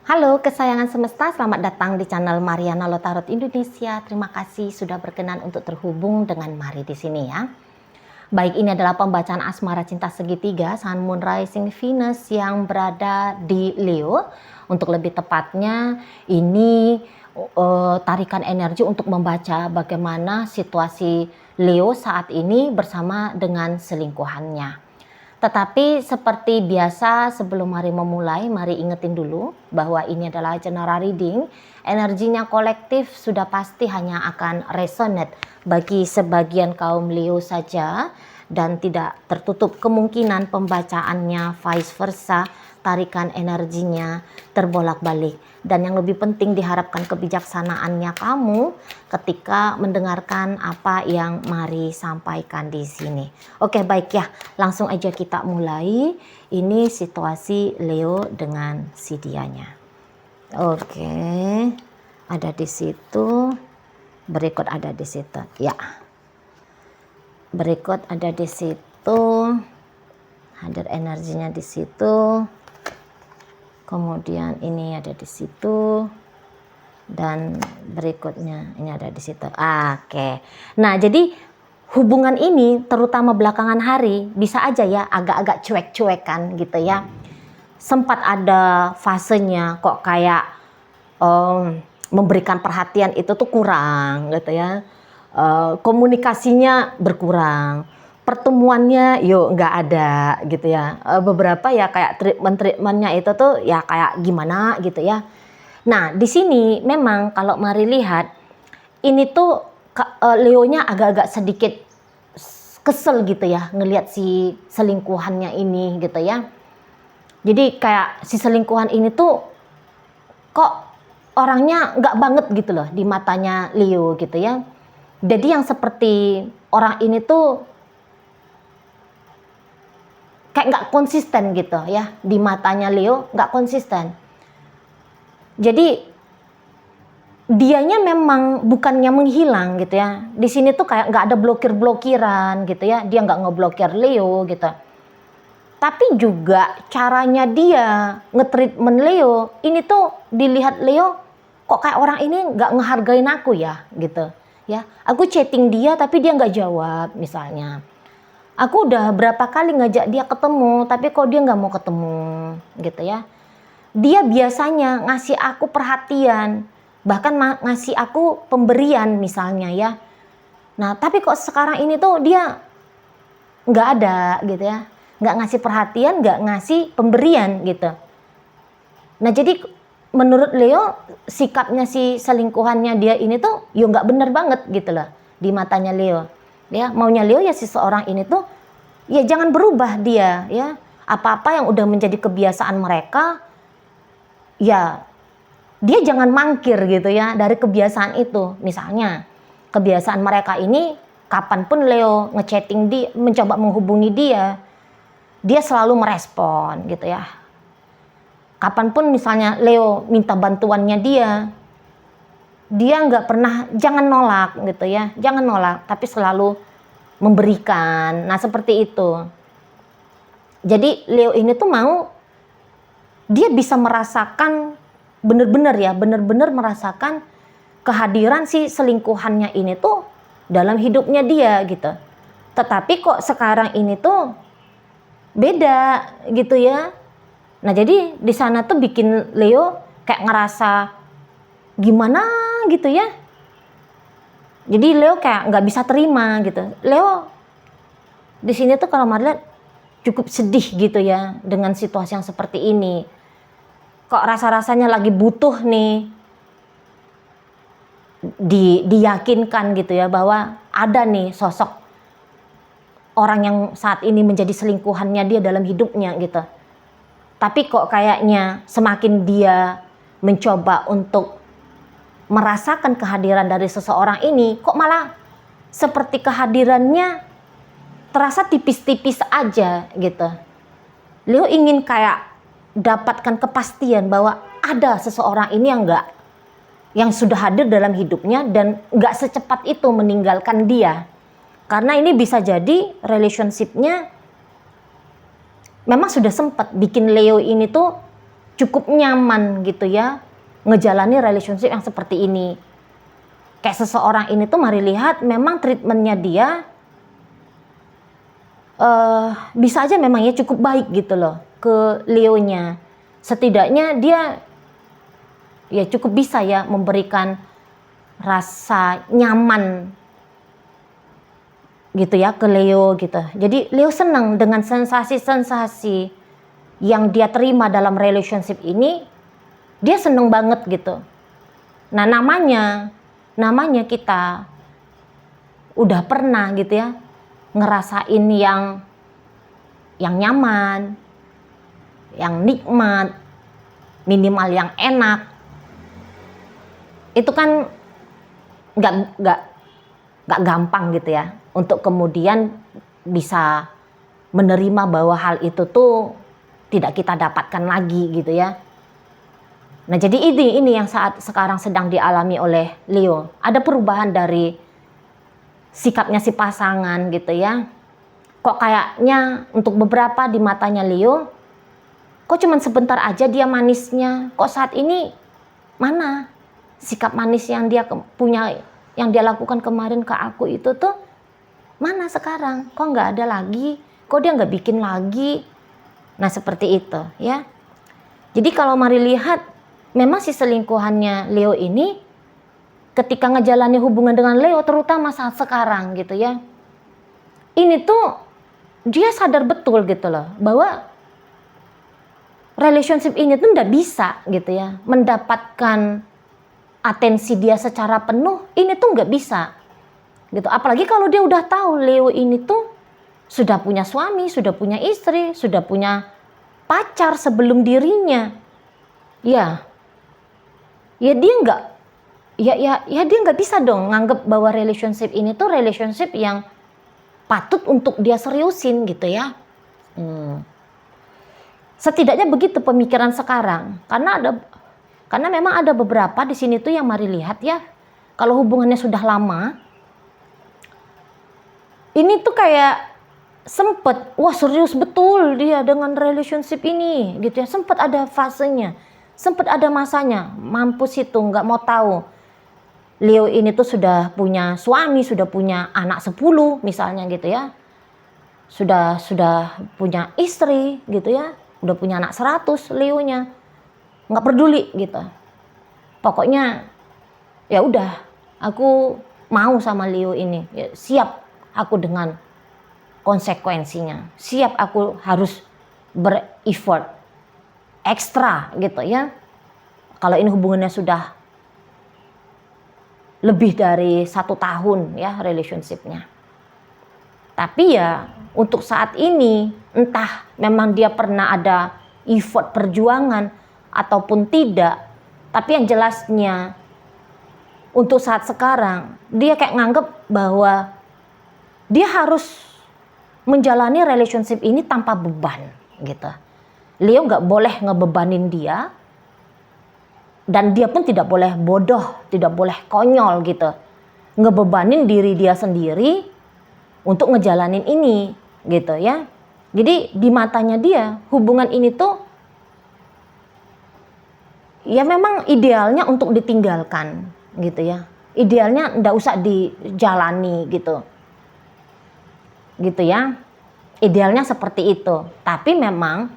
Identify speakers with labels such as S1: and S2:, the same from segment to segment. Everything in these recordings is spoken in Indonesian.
S1: Halo kesayangan semesta, selamat datang di channel Mariana Lotarot Indonesia. Terima kasih sudah berkenan untuk terhubung dengan Mari di sini ya. Baik, ini adalah pembacaan asmara cinta segitiga Sun Moon Rising Venus yang berada di Leo. Untuk lebih tepatnya, ini tarikan energi untuk membaca bagaimana situasi Leo saat ini bersama dengan selingkuhannya. Tetapi seperti biasa sebelum mari memulai, mari ingetin dulu bahwa ini adalah general reading. Energinya kolektif sudah pasti hanya akan resonate bagi sebagian kaum Leo saja dan tidak tertutup kemungkinan pembacaannya vice versa, tarikan energinya terbolak-balik. Dan yang lebih penting diharapkan kebijaksanaannya kamu ketika mendengarkan apa yang Mari sampaikan di sini. Oke, baik ya, langsung aja kita mulai. Ini situasi Leo dengan si dianya. Oke, ada di situ. Berikut ada di situ. Ya. Berikut ada di situ. Hadir energinya di situ. Kemudian ini ada di situ. Dan berikutnya ini ada di situ. Oke. Nah, jadi hubungan ini terutama belakangan hari bisa aja ya agak-agak cuek-cuekan gitu ya. Sempat ada fasenya kok kayak memberikan perhatian itu tuh kurang gitu ya. Komunikasinya berkurang. Pertemuannya yuk nggak ada gitu ya. Beberapa ya kayak treatmentnya itu tuh ya kayak gimana gitu ya. Nah, di sini memang kalau Mari lihat ini tuh Leonya agak-agak sedikit kesel gitu ya ngelihat si selingkuhannya ini gitu ya. Jadi kayak si selingkuhan ini tuh kok orangnya nggak banget gitu loh di matanya Leo gitu ya. Jadi yang seperti orang ini tuh kayak nggak konsisten gitu ya di matanya Leo, nggak konsisten. Jadi dianya memang bukannya menghilang gitu ya. Di sini tuh kayak nggak ada blokir-blokiran gitu ya. Dia nggak ngeblokir Leo gitu. Tapi juga caranya dia nge-treatment Leo, ini tuh dilihat Leo kok kayak orang ini nggak ngehargain aku ya gitu ya. Aku chatting dia tapi dia nggak jawab misalnya. Aku udah berapa kali ngajak dia ketemu tapi kok dia nggak mau ketemu gitu ya. Dia biasanya ngasih aku perhatian, bahkan ngasih aku pemberian misalnya ya. Nah tapi kok sekarang ini tuh dia nggak ada gitu ya. Nggak ngasih perhatian, nggak ngasih pemberian gitu. Nah jadi menurut Leo sikapnya si selingkuhannya dia ini tuh ya nggak bener banget gitu loh di matanya Leo. Ya maunya Leo ya si seorang ini tuh ya jangan berubah dia ya. Apa-apa yang udah menjadi kebiasaan mereka ya dia jangan mangkir gitu ya dari kebiasaan itu. Misalnya kebiasaan mereka ini kapanpun Leo ngechatting dia, mencoba menghubungi dia, dia selalu merespon gitu ya. Kapanpun misalnya Leo minta bantuannya dia nggak pernah, jangan nolak gitu ya, jangan nolak, tapi selalu memberikan. Nah seperti itu. Jadi Leo ini tuh mau dia bisa merasakan benar-benar ya, benar-benar merasakan kehadiran si selingkuhannya ini tuh dalam hidupnya dia gitu. Tetapi kok sekarang ini tuh beda gitu ya. Nah jadi di sana tuh bikin Leo kayak ngerasa gimana gitu ya. Jadi Leo kayak nggak bisa terima gitu. Leo di sini tuh kalau Marliat cukup sedih gitu ya dengan situasi yang seperti ini. Kok rasa-rasanya lagi butuh nih diyakinkan gitu ya bahwa ada nih sosok orang yang saat ini menjadi selingkuhannya dia dalam hidupnya gitu. Tapi kok kayaknya semakin dia mencoba untuk merasakan kehadiran dari seseorang ini, kok malah seperti kehadirannya terasa tipis-tipis aja gitu. Leo ingin kayak dapatkan kepastian bahwa ada seseorang ini yang sudah hadir dalam hidupnya dan nggak secepat itu meninggalkan dia. Karena ini bisa jadi relationship-nya memang sudah sempat bikin Leo ini tuh cukup nyaman gitu ya ngejalani relationship yang seperti ini. Kayak seseorang ini tuh mari lihat memang treatmentnya dia bisa aja memang ya cukup baik gitu loh ke Leo-nya. Setidaknya dia ya cukup bisa ya memberikan rasa nyaman gitu ya ke Leo gitu. Jadi Leo senang dengan sensasi-sensasi yang dia terima dalam relationship ini, dia seneng banget gitu. Nah namanya kita udah pernah gitu ya ngerasain yang nyaman, yang nikmat, minimal yang enak. Itu kan nggak gampang gitu ya untuk kemudian bisa menerima bahwa hal itu tuh tidak kita dapatkan lagi gitu ya. Nah jadi ini yang saat sekarang sedang dialami oleh Leo. Ada perubahan dari sikapnya si pasangan gitu ya. Kok kayaknya untuk beberapa di matanya Leo, kok cuman sebentar aja dia manisnya. Kok saat ini mana sikap manis yang dia punya, yang dia lakukan kemarin ke aku itu tuh mana sekarang? Kok nggak ada lagi? Kok dia nggak bikin lagi? Nah seperti itu ya. Jadi kalau mari lihat, memang si selingkuhannya Leo ini ketika ngejalani hubungan dengan Leo, terutama saat sekarang gitu ya, ini tuh dia sadar betul gitu loh bahwa relationship ini tuh nggak bisa gitu ya mendapatkan atensi dia secara penuh. Ini tuh nggak bisa gitu. Apalagi kalau dia udah tahu Leo ini tuh sudah punya suami, sudah punya istri, sudah punya pacar sebelum dirinya. Ya dia nggak, ya dia nggak bisa dong nganggep bahwa relationship ini tuh relationship yang patut untuk dia seriusin gitu ya. Setidaknya begitu pemikiran sekarang. Karena memang ada beberapa di sini tuh yang mari lihat ya, kalau hubungannya sudah lama, ini tuh kayak sempet, wah serius betul dia dengan relationship ini gitu ya. Sempet ada fasenya, sempet ada masanya, mampus itu nggak mau tahu. Leo ini tuh sudah punya suami, sudah punya anak 10 misalnya gitu ya. Sudah punya istri gitu ya. Udah punya anak 100 Leo-nya. Nggak peduli gitu. Pokoknya ya udah, aku mau sama Leo ini. Ya, siap aku dengan konsekuensinya. Siap aku harus ber-effort ekstra gitu ya. Kalau ini hubungannya sudah lebih dari 1 tahun ya relationship-nya. Tapi ya untuk saat ini entah memang dia pernah ada effort perjuangan ataupun tidak, tapi yang jelasnya untuk saat sekarang dia kayak nganggep bahwa dia harus menjalani relationship ini tanpa beban gitu. Leo nggak boleh ngebebanin dia, dan dia pun tidak boleh bodoh, tidak boleh konyol gitu, ngebebanin diri dia sendiri untuk ngejalanin ini gitu ya. Jadi di matanya dia hubungan ini tuh ya memang idealnya untuk ditinggalkan gitu ya. Idealnya nggak usah dijalani gitu ya. Idealnya seperti itu. Tapi memang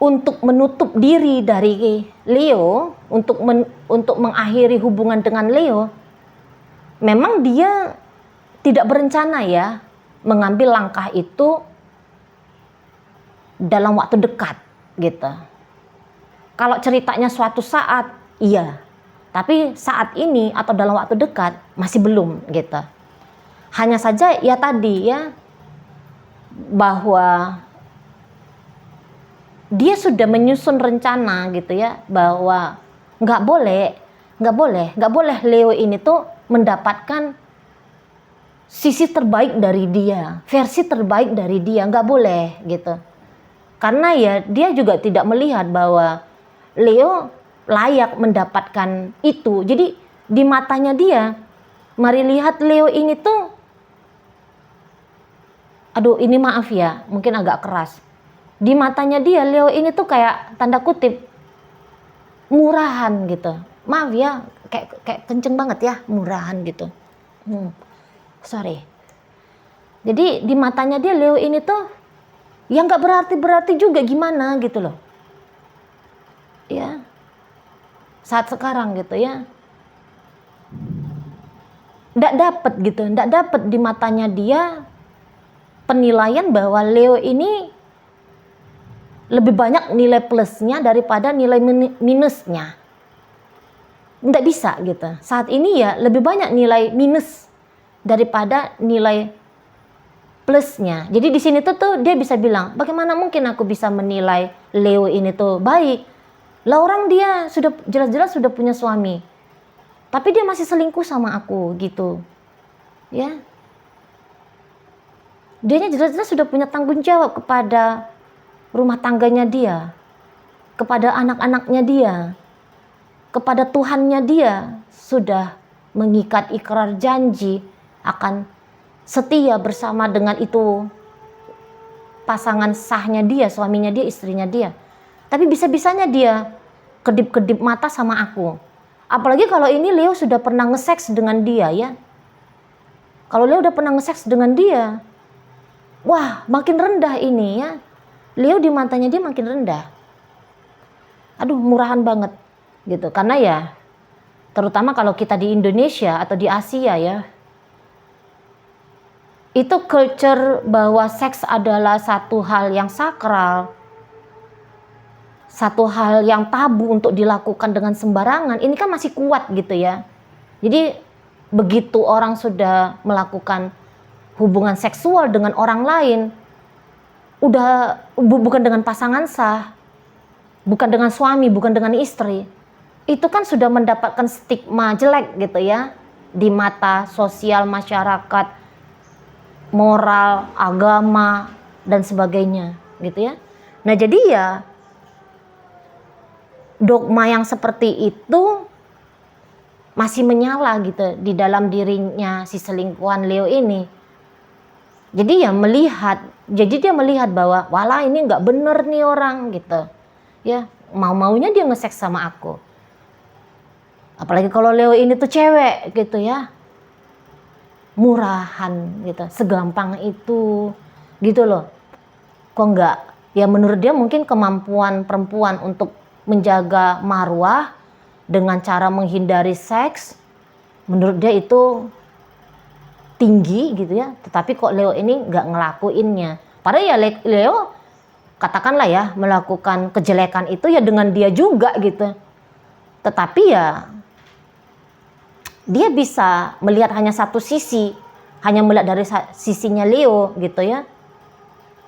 S1: untuk menutup diri dari Leo, untuk mengakhiri hubungan dengan Leo, memang dia tidak berencana ya mengambil langkah itu dalam waktu dekat gitu. Kalau ceritanya suatu saat, iya. Tapi saat ini atau dalam waktu dekat masih belum gitu. Hanya saja ya tadi ya, bahwa dia sudah menyusun rencana gitu ya, bahwa nggak boleh Leo ini tuh mendapatkan sisi terbaik dari dia, versi terbaik dari dia, nggak boleh gitu. Karena ya dia juga tidak melihat bahwa Leo layak mendapatkan itu. Jadi di matanya dia, mari lihat Leo ini tuh, aduh ini maaf ya, mungkin agak keras. di matanya dia Leo ini tuh kayak tanda kutip murahan gitu. Maaf ya, kayak kenceng banget ya, murahan gitu. Sorry. Jadi di matanya dia Leo ini tuh yang nggak berarti juga gimana gitu loh. Ya. Saat sekarang gitu ya. Nggak dapet di matanya dia penilaian bahwa Leo ini lebih banyak nilai plusnya daripada nilai minusnya. Nggak bisa gitu. Saat ini ya lebih banyak nilai minus daripada nilai plusnya. Jadi di sini tuh dia bisa bilang, bagaimana mungkin aku bisa menilai Leo ini tuh baik? Lah orang dia sudah jelas-jelas sudah punya suami, tapi dia masih selingkuh sama aku gitu, ya. Dianya jelas-jelas sudah punya tanggung jawab kepada rumah tangganya dia, kepada anak-anaknya dia, kepada Tuhannya dia, sudah mengikat ikrar janji akan setia bersama dengan itu pasangan sahnya dia, suaminya dia, istrinya dia. Tapi bisa-bisanya dia kedip-kedip mata sama aku. Apalagi kalau ini Leo sudah pernah nge-seks dengan dia ya. Kalau Leo udah pernah nge-seks dengan dia, wah makin rendah ini ya. Leo di matanya dia makin rendah. Aduh murahan banget gitu. Karena ya terutama kalau kita di Indonesia atau di Asia ya, itu culture bahwa seks adalah satu hal yang sakral, satu hal yang tabu untuk dilakukan dengan sembarangan. Ini kan masih kuat gitu ya. Jadi begitu orang sudah melakukan hubungan seksual dengan orang lain, udah bukan dengan pasangan sah, bukan dengan suami, bukan dengan istri, itu kan sudah mendapatkan stigma jelek gitu ya di mata sosial masyarakat, moral, agama dan sebagainya gitu ya. Nah jadi ya dogma yang seperti itu masih menyala gitu di dalam dirinya si selingkuhan Leo ini. Jadi ya dia melihat bahwa walah ini nggak bener nih orang gitu. Ya, mau-maunya dia nge-seks sama aku. Apalagi kalau Leo ini tuh cewek gitu ya. Murahan gitu, segampang itu gitu loh. Kok nggak? Ya menurut dia mungkin kemampuan perempuan untuk menjaga marwah dengan cara menghindari seks, menurut dia itu tinggi gitu ya. Tetapi kok Leo ini nggak ngelakuinnya. Padahal ya Leo katakanlah ya melakukan kejelekan itu ya dengan dia juga gitu. Tetapi ya dia bisa melihat hanya satu sisi, hanya melihat dari sisinya Leo gitu ya.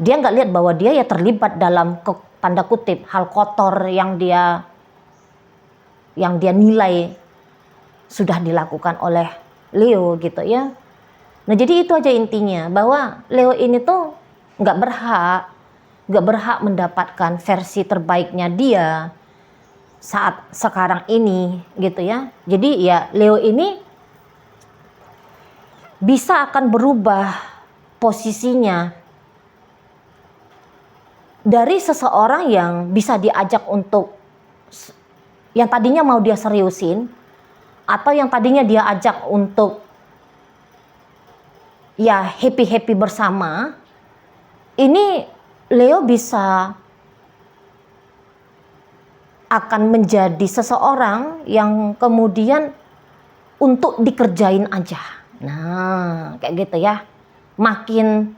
S1: Dia nggak lihat bahwa dia ya terlibat dalam tanda kutip hal kotor yang dia nilai sudah dilakukan oleh Leo gitu ya. Nah jadi itu aja intinya, bahwa Leo ini tuh nggak berhak mendapatkan versi terbaiknya dia saat sekarang ini gitu ya. Jadi ya Leo ini bisa akan berubah posisinya dari seseorang yang bisa diajak untuk yang tadinya mau dia seriusin, atau yang tadinya dia ajak untuk ya happy bersama, ini Leo bisa akan menjadi seseorang yang kemudian untuk dikerjain aja. Nah kayak gitu ya, makin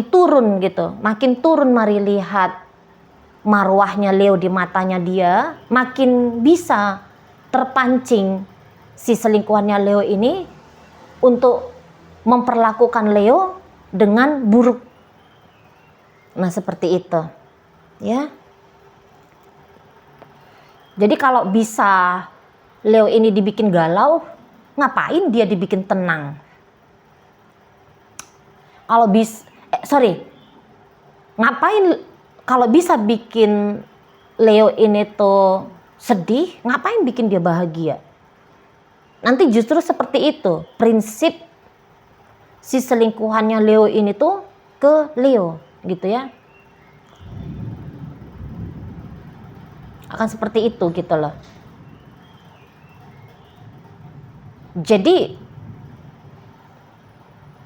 S1: turun gitu, makin turun. Mari lihat marwahnya Leo di matanya dia, makin bisa terpancing si selingkuhannya Leo ini untuk memperlakukan Leo dengan buruk. Nah seperti itu ya. Jadi kalau bisa Leo ini dibikin galau, ngapain dia dibikin tenang? Ngapain kalau bisa bikin Leo ini tuh sedih, ngapain bikin dia bahagia? Nanti justru seperti itu prinsip si selingkuhannya Leo ini tuh ke Leo gitu ya. akan seperti itu gitu loh. Jadi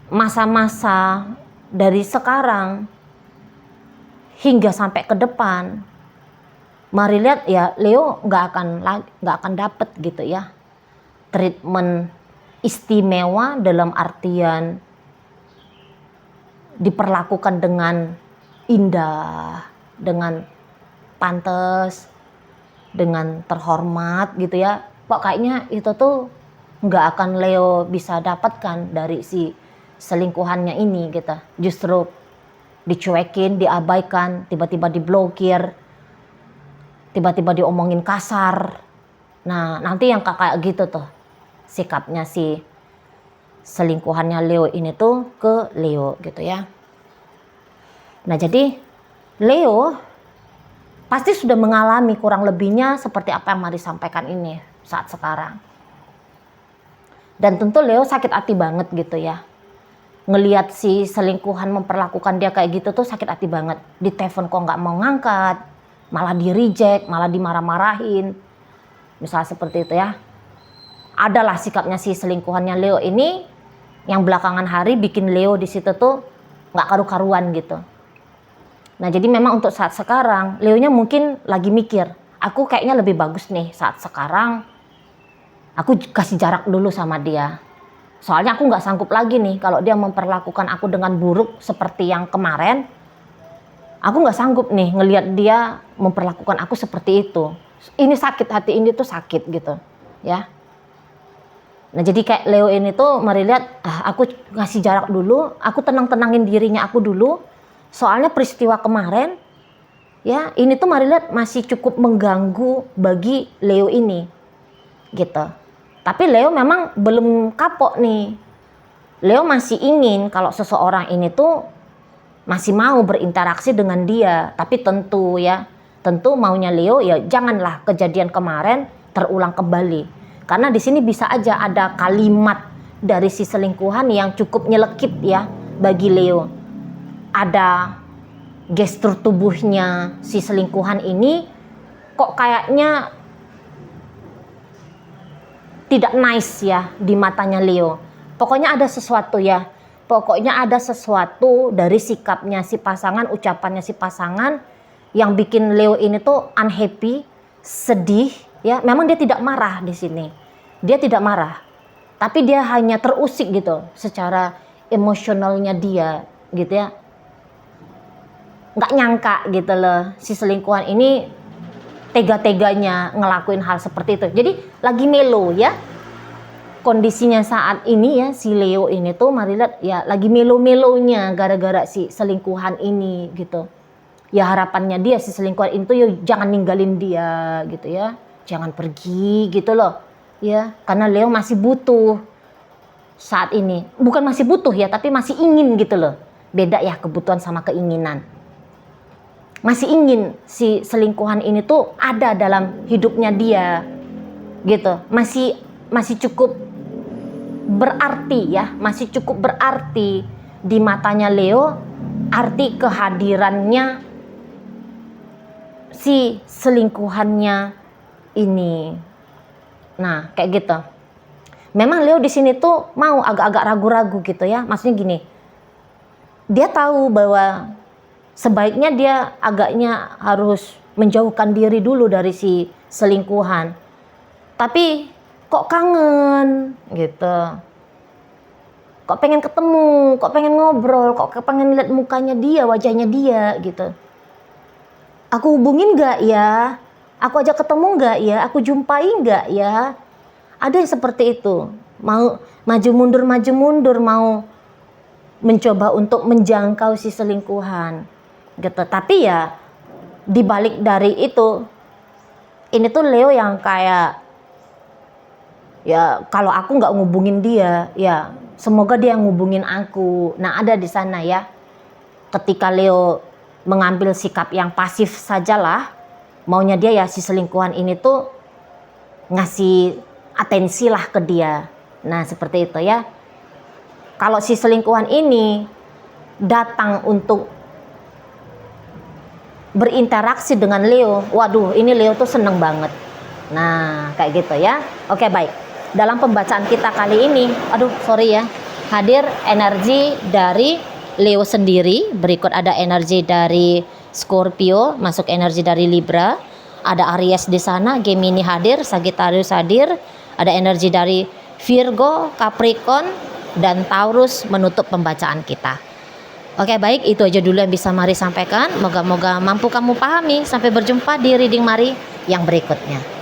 S1: masa-masa dari sekarang hingga sampai ke depan, mari lihat ya, Leo nggak akan dapet gitu ya treatment istimewa dalam artian diperlakukan dengan indah, dengan pantas, dengan terhormat gitu ya. Kayaknya itu tuh nggak akan Leo bisa dapatkan dari si selingkuhannya ini gitu. Justru dicuekin, diabaikan, tiba-tiba diblokir, tiba-tiba diomongin kasar. Nah, nanti yang kayak gitu tuh sikapnya si selingkuhannya Leo ini tuh ke Leo gitu ya. Nah, jadi Leo pasti sudah mengalami kurang lebihnya seperti apa yang Mari sampaikan ini saat sekarang. Dan tentu Leo sakit hati banget gitu ya. Ngelihat si selingkuhan memperlakukan dia kayak gitu tuh sakit hati banget. Di telepon kok nggak mau ngangkat, malah di reject, malah dimarah-marahin. Misalnya seperti itu ya. Adalah sikapnya si selingkuhannya Leo ini yang belakangan hari bikin Leo di situ tuh nggak karu-karuan gitu. Nah, jadi memang untuk saat sekarang Leonya mungkin lagi mikir, aku kayaknya lebih bagus nih saat sekarang aku kasih jarak dulu sama dia. Soalnya aku nggak sanggup lagi nih kalau dia memperlakukan aku dengan buruk seperti yang kemarin. Aku nggak sanggup nih ngelihat dia memperlakukan aku seperti itu. Ini sakit, hati ini tuh sakit gitu ya. Nah, jadi kayak Leo ini tuh mari lihat, aku ngasih jarak dulu, aku tenang-tenangin dirinya aku dulu. Soalnya peristiwa kemarin ya, ini tuh mari lihat masih cukup mengganggu bagi Leo ini gitu. Tapi Leo memang belum kapok nih. Leo masih ingin kalau seseorang ini tuh masih mau berinteraksi dengan dia. Tapi tentu maunya Leo ya janganlah kejadian kemarin terulang kembali. Karena di sini bisa aja ada kalimat dari si selingkuhan yang cukup nyelekit ya bagi Leo. Ada gestur tubuhnya si selingkuhan ini kok kayaknya tidak nice ya di matanya Leo. Pokoknya ada sesuatu ya. Pokoknya ada sesuatu dari sikapnya si pasangan, ucapannya si pasangan yang bikin Leo ini tuh unhappy, sedih ya. Memang dia tidak marah di sini. Dia tidak marah. Tapi dia hanya terusik gitu secara emosionalnya dia gitu ya. Nggak nyangka gitu loh si selingkuhan ini tega-teganya ngelakuin hal seperti itu. Jadi lagi melo ya. Kondisinya saat ini ya si Leo ini tuh mari lihat ya lagi melo-melonya gara-gara si selingkuhan ini gitu. Ya harapannya dia si selingkuhan itu ya jangan ninggalin dia gitu ya. Jangan pergi gitu loh. Ya, karena Leo masih butuh saat ini. Bukan masih butuh ya, tapi masih ingin gitu loh. Beda ya kebutuhan sama keinginan. Masih ingin si selingkuhan ini tuh ada dalam hidupnya dia gitu. Masih cukup berarti ya, masih cukup berarti di matanya Leo arti kehadirannya si selingkuhannya ini. Nah, kayak gitu. Memang Leo di sini tuh mau agak-agak ragu-ragu gitu ya. Maksudnya gini. Dia tahu bahwa sebaiknya dia agaknya harus menjauhkan diri dulu dari si selingkuhan. Tapi kok kangen gitu. Kok pengen ketemu, kok pengen ngobrol, kok pengen lihat mukanya dia, wajahnya dia gitu. Aku hubungin gak ya? Aku ajak ketemu gak ya? Aku jumpai gak ya? Ada yang seperti itu. Mau maju mundur, mau mencoba untuk menjangkau si selingkuhan gitu. Tapi ya dibalik dari itu, ini tuh Leo yang kayak ya kalau aku nggak ngubungin dia, ya semoga dia ngubungin aku. Nah ada di sana ya. Ketika Leo mengambil sikap yang pasif sajalah, maunya dia ya si selingkuhan ini tuh ngasih atensi lah ke dia. Nah seperti itu ya. Kalau si selingkuhan ini datang untuk berinteraksi dengan Leo. Waduh, ini Leo tuh seneng banget. Nah, kayak gitu ya. Oke, baik. Dalam pembacaan kita kali ini, hadir energi dari Leo sendiri. Berikut ada energi dari Scorpio, masuk energi dari Libra. Ada Aries di sana, Gemini hadir, Sagittarius hadir. Ada energi dari Virgo, Capricorn, dan Taurus menutup pembacaan kita. Oke, baik, itu aja dulu yang bisa Mari sampaikan. Moga-moga mampu kamu pahami. Sampai berjumpa di reading Mari yang berikutnya.